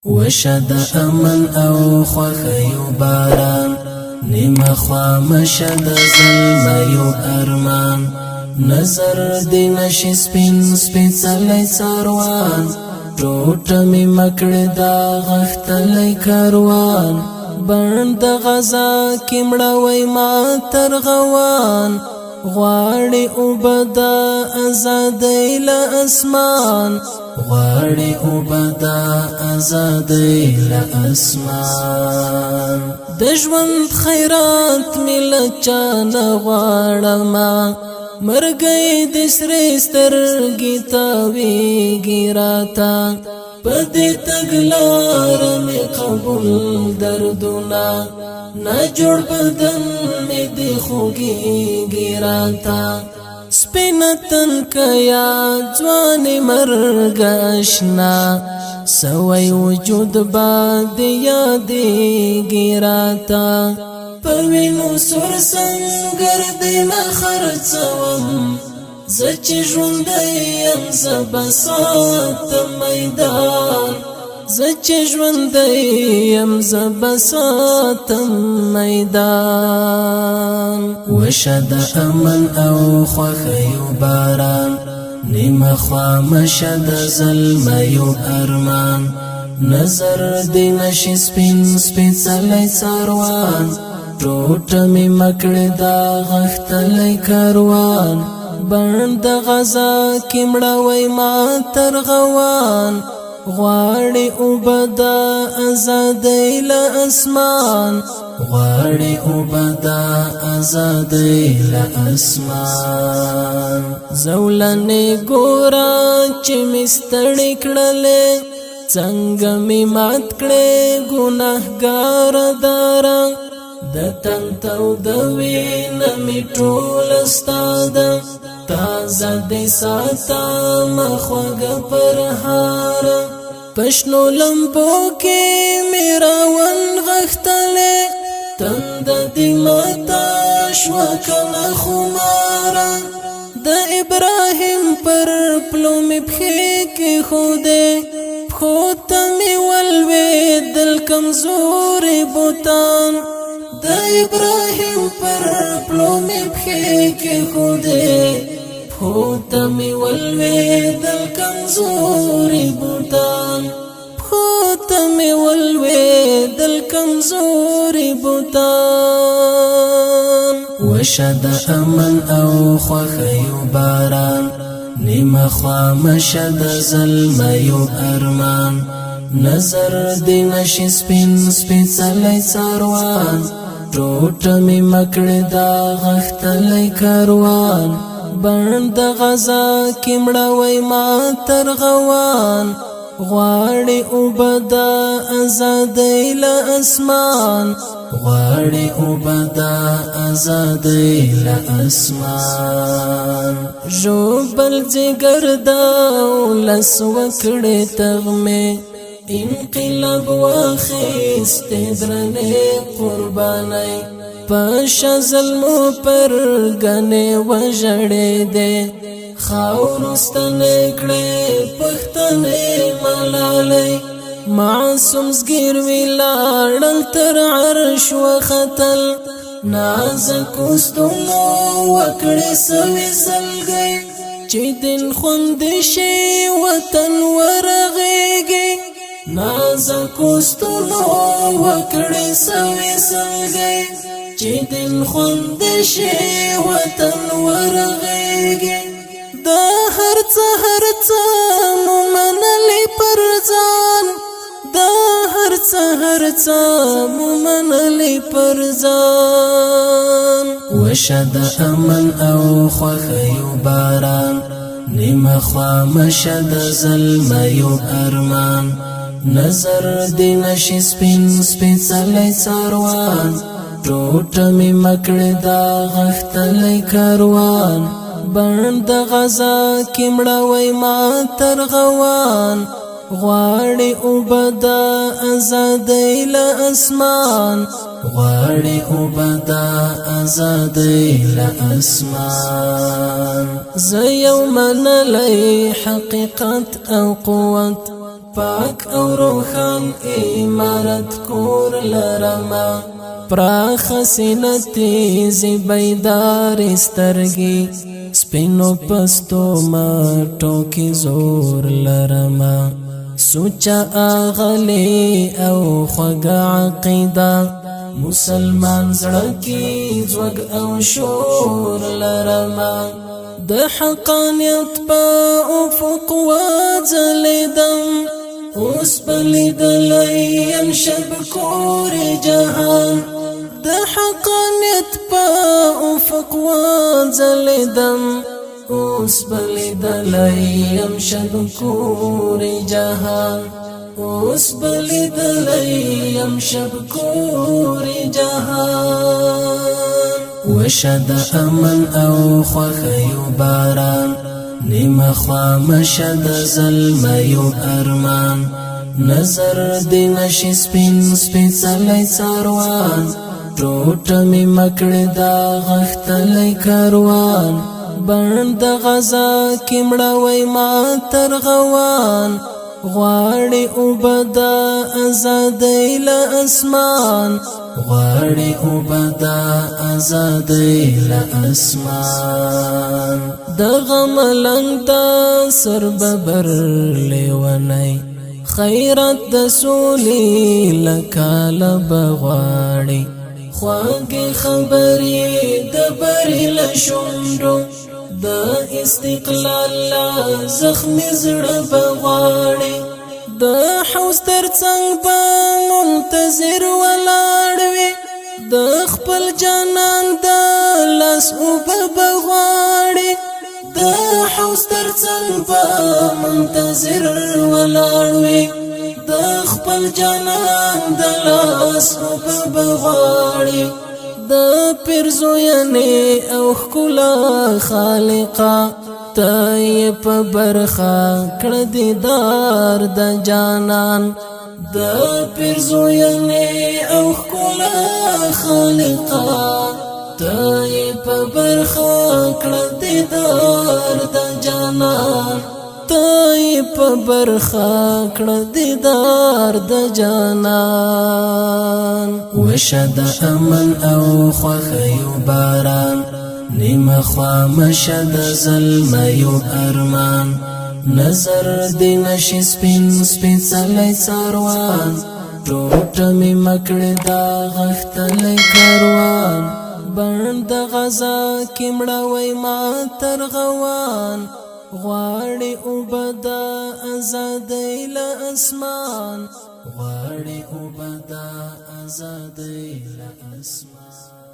وشد امن او خوخیو باران نیمه خوا مشد ظلمیو ارمان نظر دی نشی سپین سپیڅلی څاروان ټوټه می مکړه دا غختلی کاروان بند غزا کمړوي ما ترغوان غواړي وبدا آزادۍ له اسمان غواړي وبدا آزادۍ له اسمان د ژوند خیرات مل چانه غواړم مرګي د سرې سترګې تاویږي راته پدې تګلار مې قبول دردونه نا جوړ بدن مې د خوږیږي راته سپینتن کیا ځوان مرګ آشنا سوی وجود باد یادېږي راته پوینو سور سنگر دینا خرڅوم زچ ژوندی یم زبسات میدان زچ ژوندی یم زبسات میدان وشد امن او خوخیو باران نیمه خوا مشد ظلمیو ارمان نظر دی نشی سپین سپیڅلی څاروان ټوټه می مکړه دا غختلی کاروان بند غزا کمړوي ما ترغوان غواړي وبدا آزادۍ له اسمان غواړي وبدا آزادۍ له اسمان زولنې ګورا چې مستړې کړلې څنګه می مات کړې ګناهګار دارا د تنتو د وینه می ټول استاد تازه د ساته مخوګ پر هار پښنو لمبو کې میرا ون غختلې تند د ماتا شو کله خمار د ابراهیم پر پلو می بخې کې خوده خود می ولوي دل کمزوري بوتان د ابراهیم پر پلو می بخې کې خوده خود می ولوي دل کمزوري بوتان خود می ولوي دل کمزوري بوتان وشد امن او خوخیو باران نیمه خوا مشد ظلمیو ارمان نظر دی نشی سپین سپیڅلی څاروان ټوټه می مکړه دا غختلی کاروان بند غزا کمړوي ما ترغوان غواړي وبدا آزادۍ له اسمان غواړي وبدا آزادۍ له اسمان جوبل جگر دا ولس وکړې تغمه انقلاب واخیست درنې قربانای پاشا ظلمو پر گنے وجڑے دے خاورستن کڑے پختنے ملالے معصوم زگیر ویلاڑل تر عرش و خطل نازک استنو وکڑے سوی سلگئی چی دن خوندشی وطن ورغیگی نازک استنو وکڑے سوی سلگئی چې دل خوند شي وطن ورغېږي دا هر څه مومنلې پر ځان دا هر څه مومنلې پر ځان وشد امن او خوخیو باران نیمه خوا مشد ظلمیو ارمان نظر دی نشی سپین سپیڅلی څاروان ټوټه می مکړه دا غختلی کاروان بند غزا کمړوي ما ترغوان غواړي وبدا آزادۍ له اسمان غواړي وبدا آزادۍ له اسمان زه یو منلی حقیقت او قوت پاک او روخان امارت کور لرما پراخ سینتی زی بیدار سترگی سپینو پستو مټو کی زور لرما سوچا اغلی او خوگا عقیده مسلمان زړکی زوگ او شور لرما د حقانیت په افق وځلیدم اوس بلیدلی شب کور جهان د حقانیت په افق وځلیدم اوس بلیدلی شب کور جهان اوس بلیدلی شب کور جهان وشد امن او خوخیو باران نیم خوام شد ظلمیو ارمان نظر دی نشی سپین سپیڅلی څاروان ټوټه می مکړه دا غختلی کاروان بند غزا کمړوي ما ترغوان غواړي وبدا آزادۍ له اسمان غواړي وبدا آزادۍ له اسمان د غم لنګ د سر ببر لیونی خیرت د سولې لکاله بغواړي خواږه خبرې د بری له شونډو د استقلال زخمی زړه بغواړي د حوض ترڅنګ به منتظر ولاړ وي د خپل جانان د لاس اوبه بغواړي د حوض ترڅنګ به منتظر ولاړ وي د خپل جانان د لاس اوبه بغواړي د پیرزوینې او ښکلا خالقه ته یې په برخه کړه دیدار د جانان د پیرزوینې او ښکلا خالقه ته یې په برخه کړه دیدار د جانان ته یې په برخه کړه دیدار د جانان وشد امن او خوخیو باران نیم خوام شد ظلمیو ارمان نظر دی نشی سپین سپیڅلی څاروان ټوټه می مکړه دا غختلی کاروان بند غزا کمړوي ما ترغوان غواړي وبدا آزادۍ له اسمان غواړي وبدا آزادۍ له اسمان